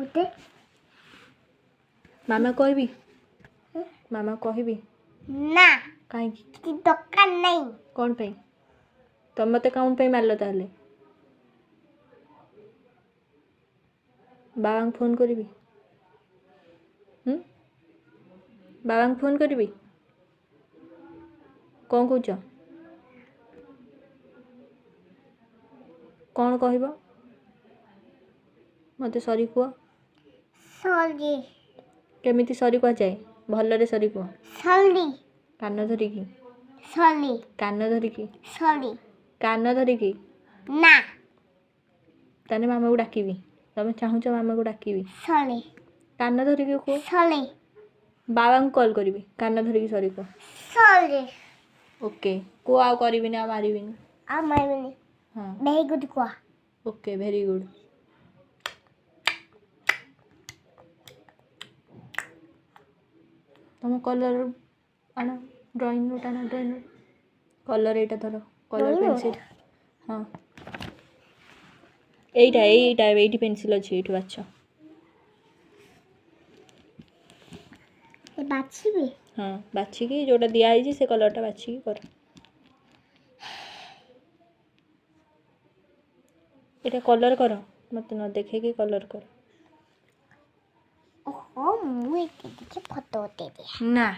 उठे मामा कहबी मामा कहबी ना कहीं कि दुकान नहीं कौन पे तुम मत कौन पे मारल ताले बाबा फोन करी बाबा फोन करी कौन कौच कौन कहब मत सरी कह सॉरी केमिति सरी कह जाए भलरे सरी कह सॉरी कान धरिकी सॉरी कान धरिकी सॉरी कान धरिकी ना ताने मामा को डाकिबी तुम चाहूच मामा को डाकिबी सॉरी कान धरिकी कह सॉरी बाबा को कॉल करी कान धरिकी सरी कह सॉरी ओके को आ करिबिनी आ मारिबिनी आ मारिबिनी हाँ वेरी गुड को ओके वेरी गुड तुम कलर आना ड्राइंग नोट आना ड्राइंग नोट कलर एटा धर कलर Drawing note? पेंसिल हाँ एटी पेंसिल अच्छी ये बाछ ये बाछिबी हाँ बाछिकी जोटा दिखाई से कलरटा बाछिकी कर एटा कलर कर मत न देखे कि कलर कर ओहो मुझे फोटो दे दे ना